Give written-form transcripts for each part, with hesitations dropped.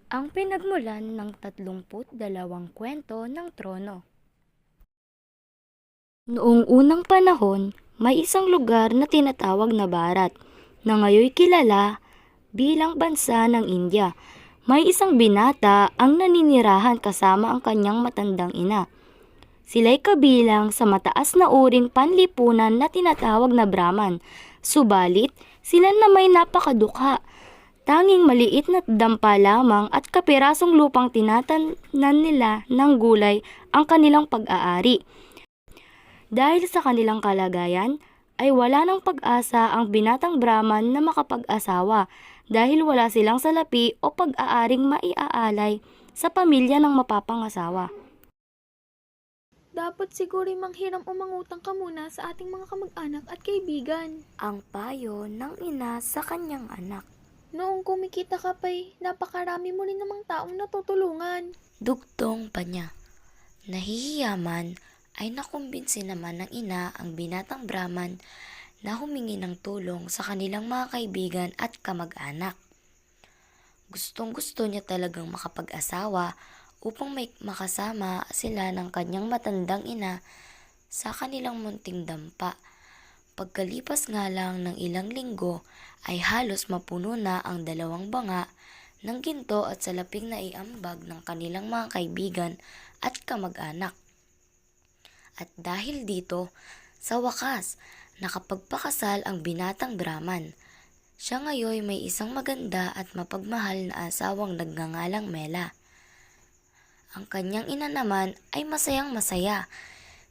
Ang pinagmulan ng 32 kwento ng trono. Noong unang panahon, may isang lugar na tinatawag na Bharat, na ngayoy kilala bilang bansa ng India. May isang binata ang naninirahan kasama ang kanyang matandang ina. Sila'y kabilang sa mataas na uring panlipunan na tinatawag na Brahman. Subalit, sila na may napakadukha. Tanging maliit na dampa lamang at kapirasong lupang tinatanan nila ng gulay ang kanilang pag-aari. Dahil sa kanilang kalagayan, ay wala ng pag-asa ang binatang Brahman na makapag-asawa dahil wala silang salapi o pag-aaring maiaalay sa pamilya ng mapapangasawa. Dapat siguro manghiram o mangutang ka muna sa ating mga kamag-anak at kaibigan. Ang payo ng ina sa kanyang anak. Noong kumikita ka pa'y napakarami mo rin namang taong natutulungan. Dugtong pa niya. Nahihiyaman ay nakumbinsi naman ng ina ang binatang Brahman na humingi ng tulong sa kanilang mga kaibigan at kamag-anak. Gustong-gusto niya talagang makapag-asawa upang may makasama sila ng kanyang matandang ina sa kanilang munting dampa. Pagkalipas nga lang ng ilang linggo ay halos mapuno na ang dalawang banga ng ginto at salaping na iambag ng kanilang mga kaibigan at kamag-anak. At dahil dito, sa wakas, nakapagpakasal ang binatang Brahman. Siya ngayon may isang maganda at mapagmahal na asawang nagngangalang Mela. Ang kanyang ina naman ay masayang masaya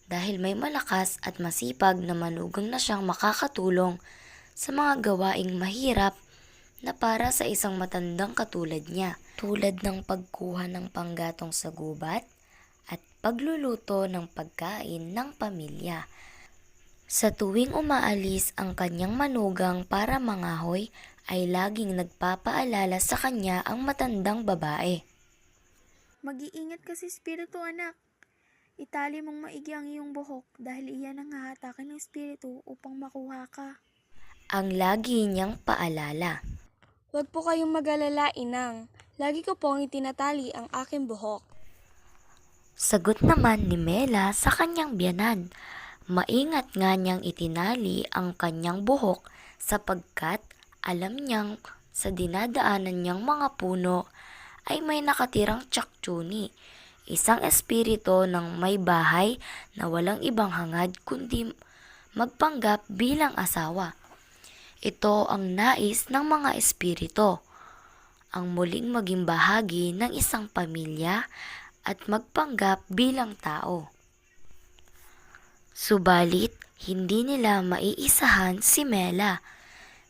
dahil may malakas at masipag na manugang na siyang makakatulong sa mga gawaing mahirap na para sa isang matandang katulad niya, tulad ng pagkuha ng panggatong sa gubat at pagluluto ng pagkain ng pamilya. Sa tuwing umaalis ang kanyang manugang para mangahoy, ay laging nagpapaalala sa kanya ang matandang babae. Mag-iingat ka sa espiritu, anak. Itali mong maigi ang iyong buhok dahil iyan ang hahatakin ng espiritu upang makuha ka. Ang lagi niyang paalala. Huwag po kayong mag-alala, inang. Lagi ko pong itinatali ang aking buhok. Sagot naman ni Mela sa kanyang biyanan. Maingat nga niyang itinali ang kanyang buhok sapagkat alam niyang sa dinadaanan niyang mga puno ay may nakatirang tsaktuni, isang espiritu ng may bahay na walang ibang hangad kundi magpanggap bilang asawa. Ito ang nais ng mga espiritu, ang muling maging bahagi ng isang pamilya at magpanggap bilang tao. Subalit, hindi nila maiisahan si Mela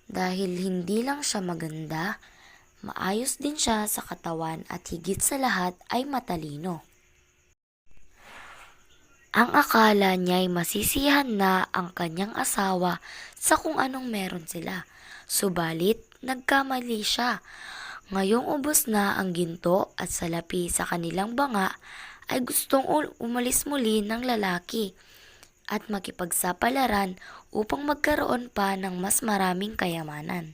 dahil hindi lang siya maganda, maayos din siya sa katawan at higit sa lahat ay matalino. Ang akala niya'y masisiyahan na ang kanyang asawa sa kung anong meron sila. Subalit, nagkamali siya. Ngayong ubos na ang ginto at salapi sa kanilang banga, ay gustong umalis muli ng lalaki at makipagsapalaran upang magkaroon pa ng mas maraming kayamanan.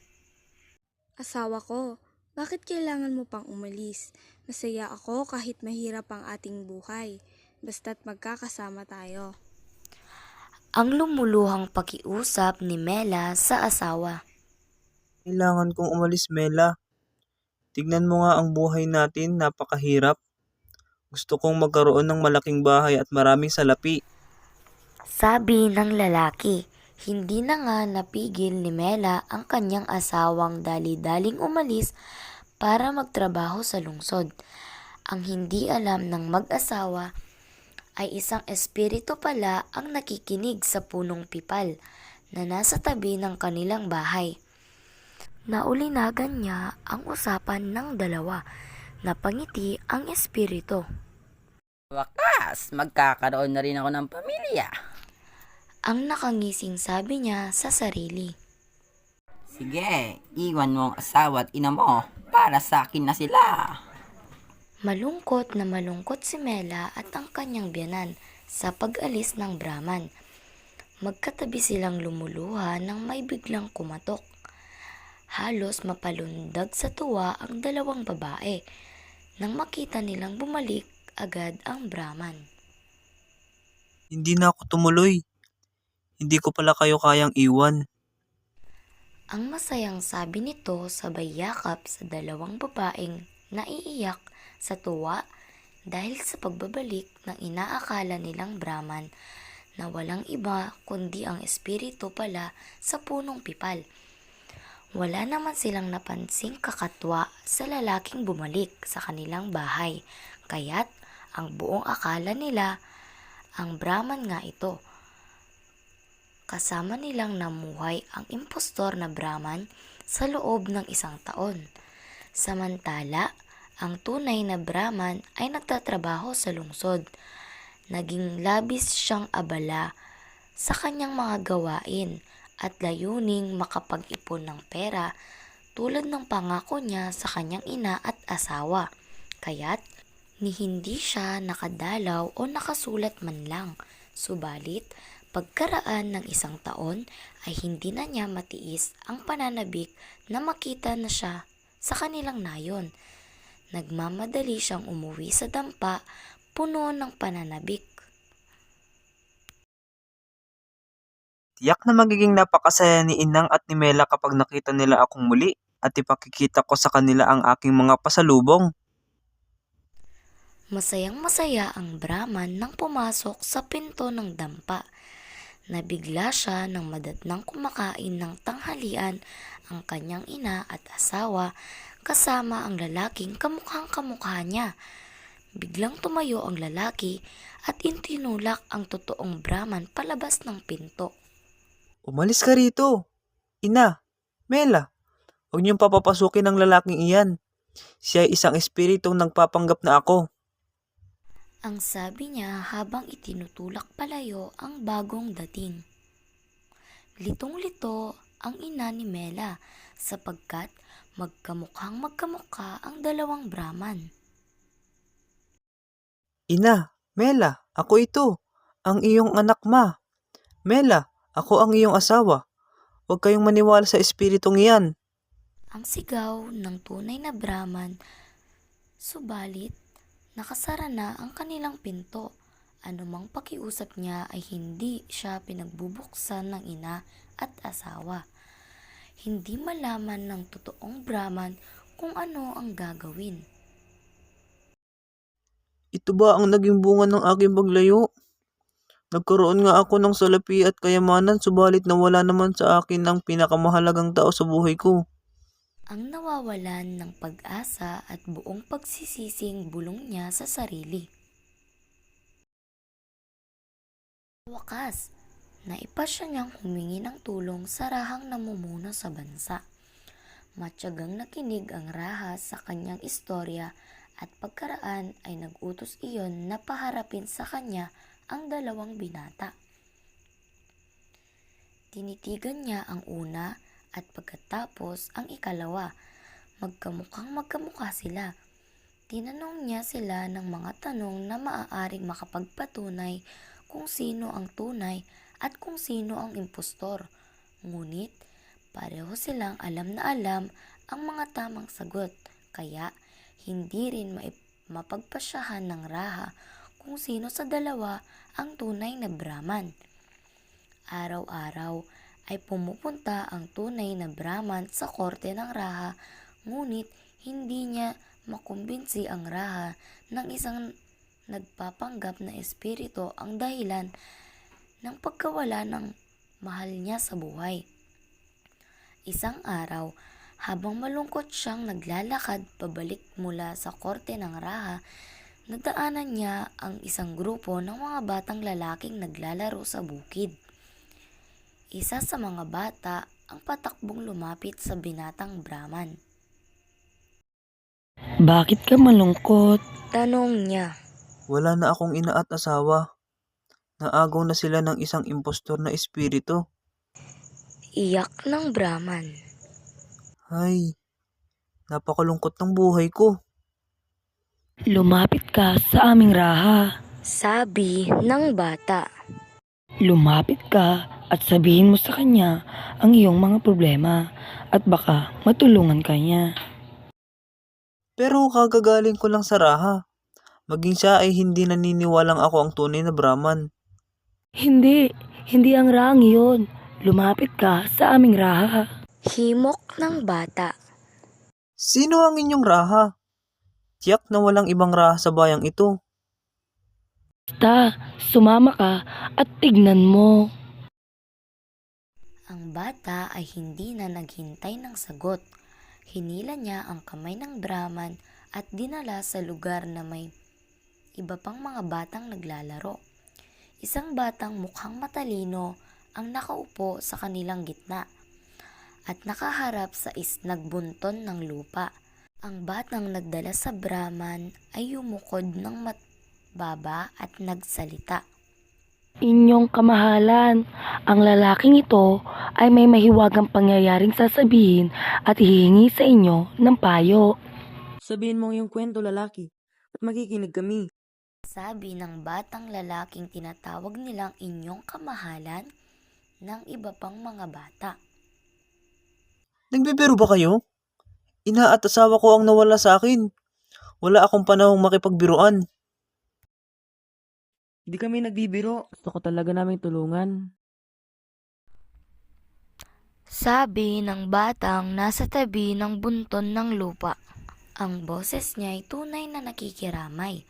Asawa ko, bakit kailangan mo pang umalis? Masaya ako kahit mahirap ang ating buhay. Basta't magkakasama tayo. Ang lumuluhang pakiusap ni Mela sa asawa. Kailangan kong umalis, Mela. Tignan mo nga ang buhay natin, napakahirap. Gusto kong magkaroon ng malaking bahay at maraming salapi. Sabi ng lalaki. Hindi na nga napigil ni Mela ang kanyang asawang dali-daling umalis para magtrabaho sa lungsod. Ang hindi alam ng mag-asawa ay isang espiritu pala ang nakikinig sa punong pipal na nasa tabi ng kanilang bahay. Naulinagan niya ang usapan ng dalawa. Napangiti ang espiritu. Wakas, magkakaroon na rin ako ng pamilya. Ang nakangising sabi niya sa sarili. Sige, iwan mo ang asawa at ina mo para sa akin na sila. Malungkot na malungkot si Mela at ang kanyang biyanan sa pag-alis ng Brahman. Magkatabi silang lumuluha nang may biglang kumatok. Halos mapalundag sa tuwa ang dalawang babae. nang makita nilang bumalik agad ang Brahman. Hindi na ako tumuloy. Hindi ko pala kayo kayang iwan. Ang masayang sabi nito sabay yakap sa dalawang babaeng naiiyak sa tuwa dahil sa pagbabalik ng inaakala nilang Brahman na walang iba kundi ang espiritu pala sa punong pipal. Wala naman silang napansing kakatwa sa lalaking bumalik sa kanilang bahay, kaya't ang buong akala nila ang Brahman nga ito. Kasama nilang namuhay ang impostor na Brahman sa loob ng 1 taon. Samantala, ang tunay na Brahman ay nagtatrabaho sa lungsod. Naging labis siyang abala sa kanyang mga gawain at layuning makapag-ipon ng pera tulad ng pangako niya sa kanyang ina at asawa. Kaya't ni hindi siya nakadalaw o nakasulat man lang. Subalit, pagkaraan ng 1 taon ay hindi na niya matiis ang pananabik na makita na siya sa kanilang nayon. Nagmamadali siyang umuwi sa dampa puno ng pananabik. Tiyak na magiging napakasaya ni Inang at ni Mela kapag nakita nila akong muli at ipakikita ko sa kanila ang aking mga pasalubong. Masayang masaya ang Brahman nang pumasok sa pinto ng dampa. Nabigla siya nang madatnang kumakain ng tanghalian ang kanyang ina at asawa kasama ang lalaking kamukhang kamukha niya. Biglang tumayo ang lalaki at intinulak ang totoong Brahman palabas ng pinto. Umalis ka rito. Ina, Mela, huwag niyong papapasukin ang lalaking iyan. Siya ay isang espiritong nagpapanggap na ako. Ang sabi niya habang itinutulak palayo ang bagong dating. Litong-lito ang ina ni Mela sapagkat magkamukhang magkamukha ang dalawang Brahman. Ina, Mela, ako ito. Ang iyong anak ma. Mela, ako ang iyong asawa. Huwag kayong maniwala sa espiritong iyan. Ang sigaw ng tunay na Brahman, subalit nakasara na ang kanilang pinto. Anumang pakiusap niya ay hindi siya pinagbubuksan ng ina at asawa. Hindi malaman ng totoong Brahman kung ano ang gagawin. Ito ba ang naging bunga ng aking paglayo? Nagkaroon nga ako ng salapi at kayamanan subalit nawala naman sa akin ang pinakamahalagang tao sa buhay ko. Ang nawawalan ng pag-asa at buong pagsisising bulong niya sa sarili. Wakas, naipasya niyang humingi ng tulong sa rahang namumuno sa bansa. Matyagang nakinig ang raha sa kanyang istorya at pagkaraan ay nag-utos iyon na paharapin sa kanya ang dalawang binata. Tinitigan niya ang una at pagkatapos ang ikalawa. Magkamukhang magkamukha sila. Tinanong niya sila ng mga tanong na maaaring makapagpatunay kung sino ang tunay at kung sino ang impostor. Ngunit pareho silang alam na alam ang mga tamang sagot, kaya hindi rin mapagpasyahan ng raha kung sino sa dalawa ang tunay na Brahman. Araw-araw ay pumupunta ang tunay na Brahman sa korte ng raha, ngunit hindi niya makumbinsi ang raha ng isang nagpapanggap na espiritu ang dahilan ng pagkawala ng mahal niya sa buhay. Isang araw, habang malungkot siyang naglalakad pabalik mula sa korte ng raha, nadaanan niya ang isang grupo ng mga batang lalaking naglalaro sa bukid. Isa sa mga bata ang patakbong lumapit sa binatang Brahman. Bakit ka malungkot? Tanong niya. Wala na akong ina at asawa. Naagaw na sila ng isang impostor na espiritu. Iyak ng Brahman. Ay, napakalungkot ng buhay ko. Lumapit ka sa aming raha. Sabi ng bata. Lumapit ka at sabihin mo sa kanya ang iyong mga problema at baka matulungan ka niya. Pero kagagaling ko lang sa Raha. Maging siya ay hindi naniniwalang ako ang tunay na Brahman. Hindi, hindi ang Raang iyon. Lumapit ka sa aming Raha. Himok ng bata. Sino ang inyong Raha? Tiyak na walang ibang Raha sa bayang ito. Basta, sumama ka at tignan mo. Ang bata ay hindi na naghintay ng sagot. Hinila niya ang kamay ng Brahman at dinala sa lugar na may iba pang mga batang naglalaro. Isang batang mukhang matalino ang nakaupo sa kanilang gitna at nakaharap sa nagbunton ng lupa. Ang batang nagdala sa Brahman ay yumukod ng matbaba at nagsalita. Inyong kamahalan, ang lalaking ito ay may mahiwagang pangyayaring sasabihin at hihingi sa inyo ng payo. Sabihin mo yung kwento, lalaki, at makikinig kami. Sabi ng batang lalaking tinatawag nilang inyong kamahalan ng iba pang mga bata. Nagbibiro ba kayo? Ina at asawa ko ang nawala sa akin. Wala akong panahong makipagbiruan. Di kami nagbibiro. Gusto ko talaga namin tulungan. Sabi ng batang nasa tabi ng bunton ng lupa. Ang boses niya ay tunay na nakikiramay.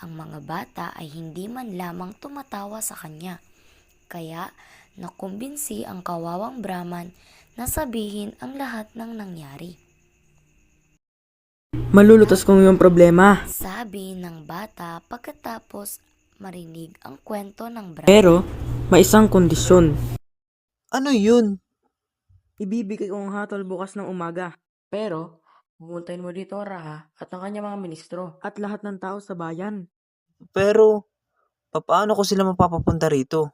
Ang mga bata ay hindi man lamang tumatawa sa kanya. Kaya nakumbinsi ang kawawang Brahman na sabihin ang lahat ng nangyari. Malulutas kong yung problema. Sabi ng bata pagkatapos marinig ang kwento ng Brahman. Pero, may isang kondisyon. Ano yun? Ibibigay ko ang hatol bukas ng umaga. Pero, pumuntahin mo dito, Raha, at ang kanyang mga ministro. At lahat ng tao sa bayan. Pero, papaano ko sila mapapapunta rito?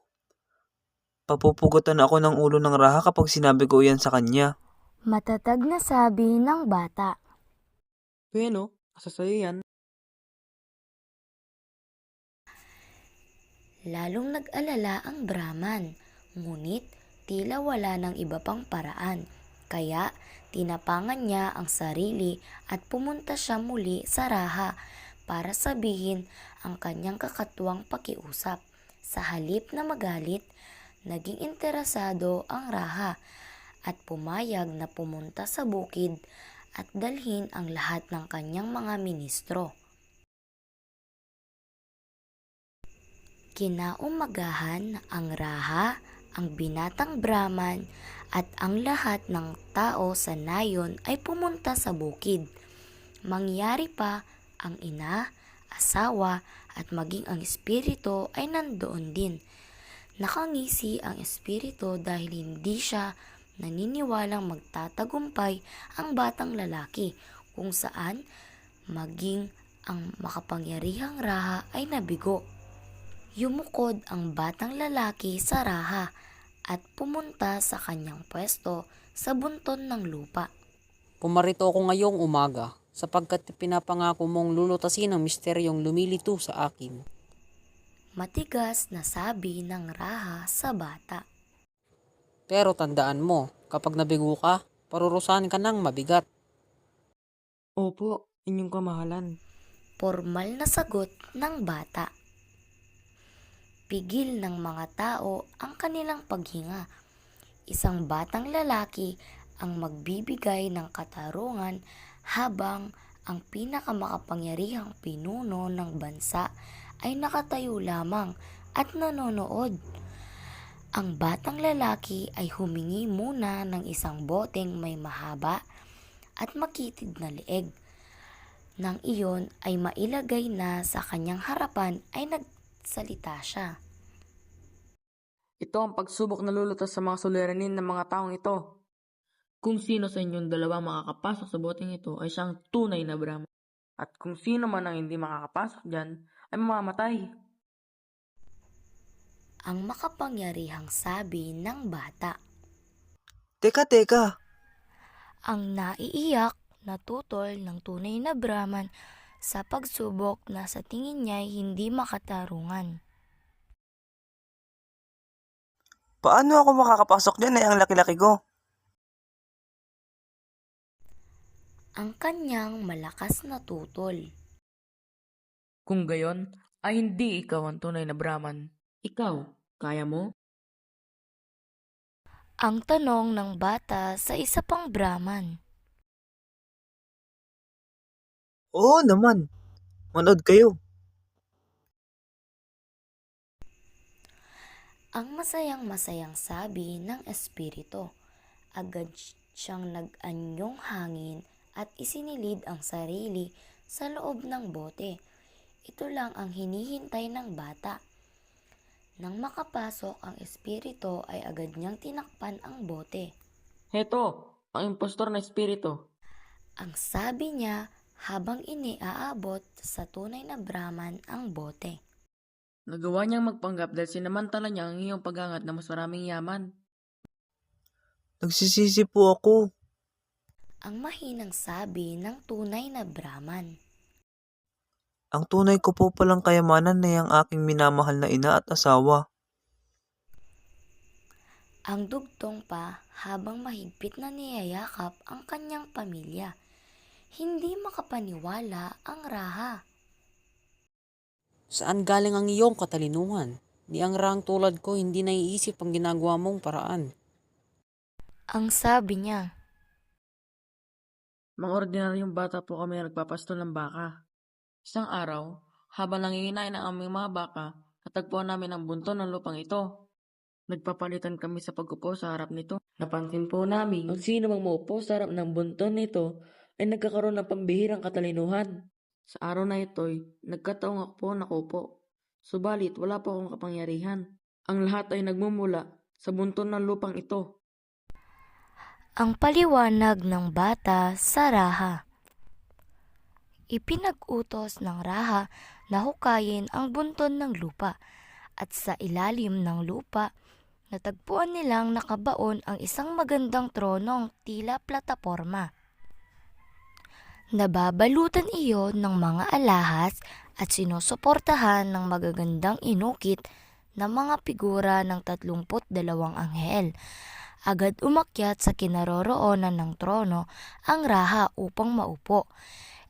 Papupugutan ako ng ulo ng Raha kapag sinabi ko yan sa kanya. Matatag na sabi ng bata. Bueno, asa sa'yo yan. Lalong nag-alala ang Brahman, ngunit tila wala ng iba pang paraan. Kaya tinapangan niya ang sarili at pumunta siya muli sa Raha para sabihin ang kanyang kakatuwang pakiusap. Sa halip na magalit, naging interesado ang Raha at pumayag na pumunta sa bukid at dalhin ang lahat ng kanyang mga ministro. Kinaumagahan ang Raha, ang binatang Brahman at ang lahat ng tao sa nayon ay pumunta sa bukid. Mangyari pa ang ina, asawa at maging ang espiritu ay nandoon din. Nakangisi ang espiritu dahil hindi siya naniniwalang magtatagumpay ang batang lalaki kung saan maging ang makapangyarihang Raha ay nabigo. Yumukod ang batang lalaki sa Raha at pumunta sa kanyang pwesto sa bunton ng lupa. Pumarito ako ngayong umaga sapagkat pinapangako mong lulutasin ang misteryong lumilito sa akin. Matigas na sabi ng Raha sa bata. Pero tandaan mo, kapag nabigo ka, parurusahan ka ng mabigat. Opo, inyong kamahalan. Formal na sagot ng bata. Pigil ng mga tao ang kanilang paghinga. Isang batang lalaki ang magbibigay ng katarungan habang ang pinakamakapangyarihang pinuno ng bansa ay nakatayo lamang at nanonood. Ang batang lalaki ay humingi muna ng isang boteng may mahaba at makitid na leeg. Nang iyon ay mailagay na sa kanyang harapan ay nagsalita siya. Ito ang pagsubok na lulutas sa mga suliranin ng mga taong ito. Kung sino sa inyong dalawa makakapasok sa boteng ito ay siyang tunay na Brahman. At kung sino man ang hindi makakapasok dyan ay mamamatay. Ang makapangyarihang sabi ng bata. Teka. Ang naiiyak na tutol ng tunay na Brahman sa pagsubok na sa tingin niya ay hindi makatarungan. Paano ako makakapasok dyan ang laki-laki ko? ang kanyang malakas na tutol. Kung gayon, ay hindi ikaw ang tunay na Brahman. Ikaw, kaya mo? Ang tanong ng bata sa isa pang Brahman. Oo naman, manood kayo. Ang masayang-masayang sabi ng espiritu. Agad siyang nag-anyong hangin at isinilid ang sarili sa loob ng bote. Ito lang ang hinihintay ng bata. Nang makapasok ang espiritu ay agad niyang tinakpan ang bote. Heto, ang impostor na espiritu. Ang sabi niya habang iniaabot sa tunay na Brahman ang bote. Nagawa niyang magpanggap dahil sinamantala niya ang iyong paghangat na mas maraming yaman. Nagsisisi po ako. Ang mahinang sabi ng tunay na Brahman. Ang tunay ko po palang kayamanan ay ang aking minamahal na ina at asawa. Ang dugtong pa habang mahigpit na niyayakap ang kanyang pamilya. Hindi makapaniwala ang Raha. Saan galing ang iyong katalinuhan? Ni ang rang tulad ko hindi naiisip ang ginagawa mong paraan. Ang sabi niya. Mga ordinaryong bata po kami nagpapastol ng baka. Isang araw, habang nanginginain ang aming mga baka, natagpuan namin ang bunton ng lupang ito. Nagpapalitan kami sa pag-upo sa harap nito. Napansin po namin ang sino mang maupo sa harap ng bunton nito ay nagkakaroon ng pambihirang katalinuhan. Sa araw na ito'y nagkataong ako po nakupo. Subalit wala po akong kapangyarihan. Ang lahat ay nagmumula sa bunton ng lupang ito. Ang paliwanag ng bata sa Raha. Ipinag-utos ng Raha na hukayin ang bunton ng lupa at sa ilalim ng lupa, natagpuan nilang nakabaon ang isang magandang tronong tila plataporma. Nababalutan iyon ng mga alahas at sinusuportahan ng magagandang inukit na mga figura ng 32 anghel. Agad umakyat sa kinaroroonan ng trono ang Raha upang maupo.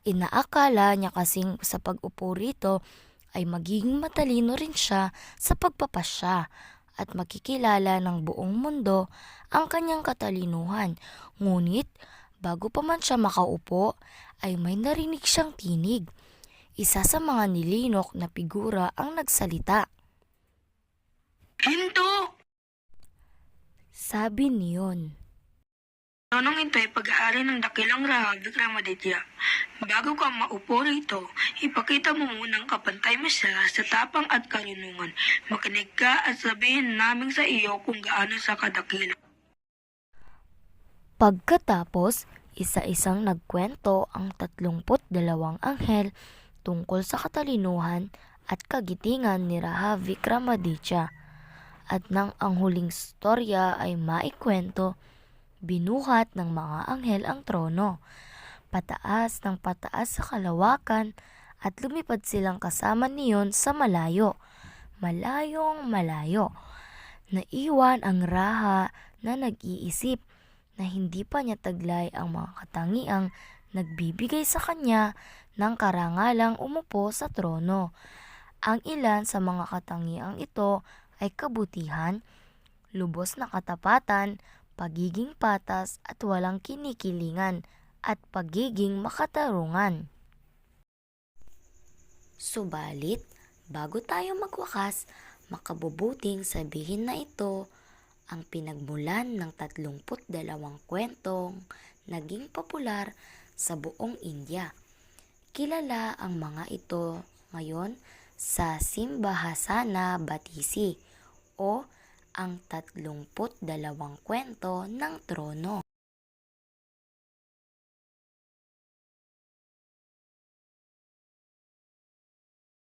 Inaakala niya kasing sa pag-upo rito ay magiging matalino rin siya sa pagpapasya at makikilala ng buong mundo ang kanyang katalinuhan. Ngunit bago pa man siya makaupo ay may narinig siyang tinig. Isa sa mga nilinok na figura ang nagsalita. Hinto! Sabi niyon. Nonong ito ay pag-aari ng dakilang Raha Vikramaditya. Bago ka maupo rito, ipakita mo munang kapantay mo siya sa tapang at karunungan. Makinig ka at sabihin namin sa iyo kung gaano sa kadakila. Pagkatapos, isa-isang nagkwento ang 32 anghel tungkol sa katalinuhan at kagitingan ni Raha Vikramaditya. At nang ang huling storya ay maikwento, binuhat ng mga anghel ang trono, pataas ng pataas sa kalawakan at lumipad silang kasama niyon sa malayo, malayong malayo. Naiwan ang Raha na nag-iisip na hindi pa niya taglay ang mga katangiang nagbibigay sa kanya ng karangalang umupo sa trono. Ang ilan sa mga katangiang ito ay kabutihan, lubos na katapatan, pagiging patas at walang kinikilingan, at pagiging makatarungan. Subalit, bago tayo magwakas, makabubuting sabihin na ito ang pinagmulan ng 32 kwentong naging popular sa buong India. Kilala ang mga ito ngayon sa Simbahasana Batisi o ang 32 kwento ng trono.